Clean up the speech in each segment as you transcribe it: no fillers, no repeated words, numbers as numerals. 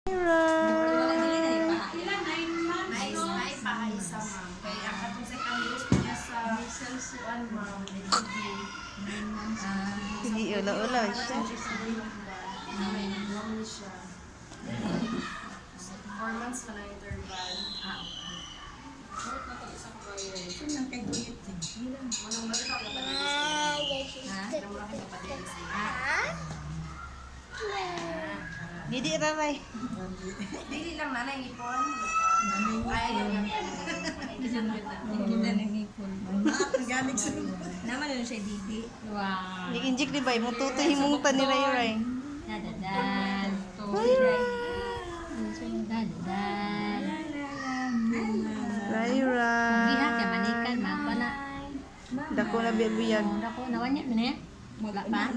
Sige, ula-ula siya. 4 months pa na yung third band. Didi raray. Dili lang nanay ngipon. Ay, Naman yun siya, Didi. Wow. Ni-inject di ba? Mututoy mong ta ni Ray. Dadadan. Ray. Dadadan. Ray. Biha kay manikan magpana. Dako na biyag-biyag. Dako nawanya man eh. Wala pa.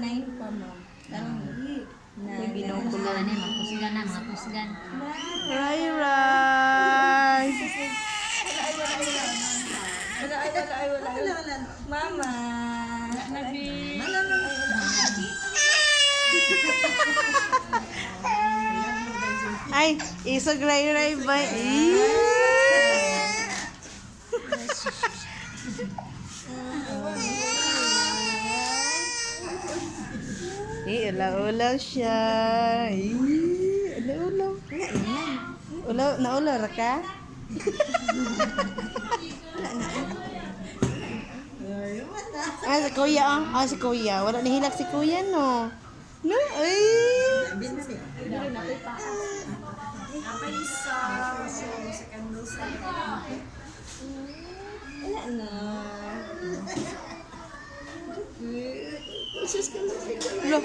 May ginukulo. Ano mga pusgan na mga pusgan. Ray. Wala. Mama. Ay, isog Ray ba? Ula-ula siya. Ula-ula. Naula ra ka? Si kuya si kuya. Wala nahilak si kuya, no? No? Ay! napay isa. So, second dose na yun. Wala na. Lo,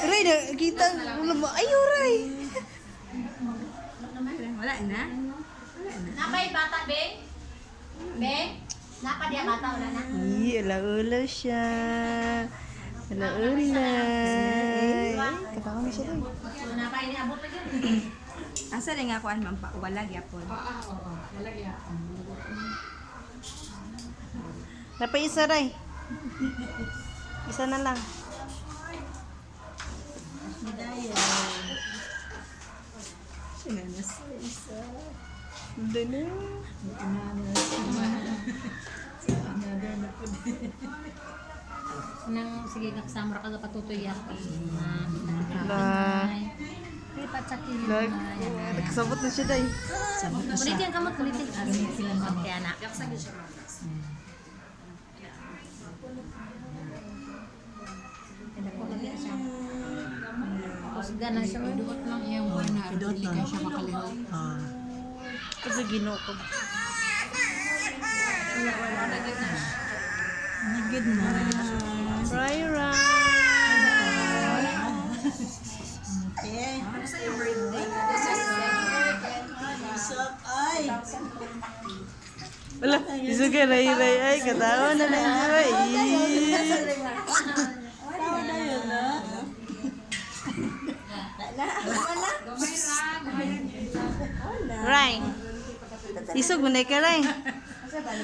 Ray, kita ulo mo. Ayo, Ray. Wala na. Napay bata beng? Beng? Napa dia bata wala na? Ula-ula siya. Ula-ula. Katawa na siya, Ray. Napay ni abot lagi. Asa rin nga ako ang wala gyapon. Napay isa, Ray. Isa na lang. Sinanas isa. Hindi na. Nang sige kaksama ra ka patutoy yaki. La. Lipat sa kini. Nagsabot na siya, Day. Kulitin kamot kulitin. Okay anak. Yaksa gyud siya mag-gas. Pusgan na siya. Iduot lang iyang buwan na. Iduot lang siya makalihok. Kasi ginoo ko. Nagid na. Ray. Ano sa yung birthday? Ay. Wala, isa ka, Ray. Ay, katawa na lang siya, Ray. Tawa na yun, no? Ray. Isog mo na ka, Ray.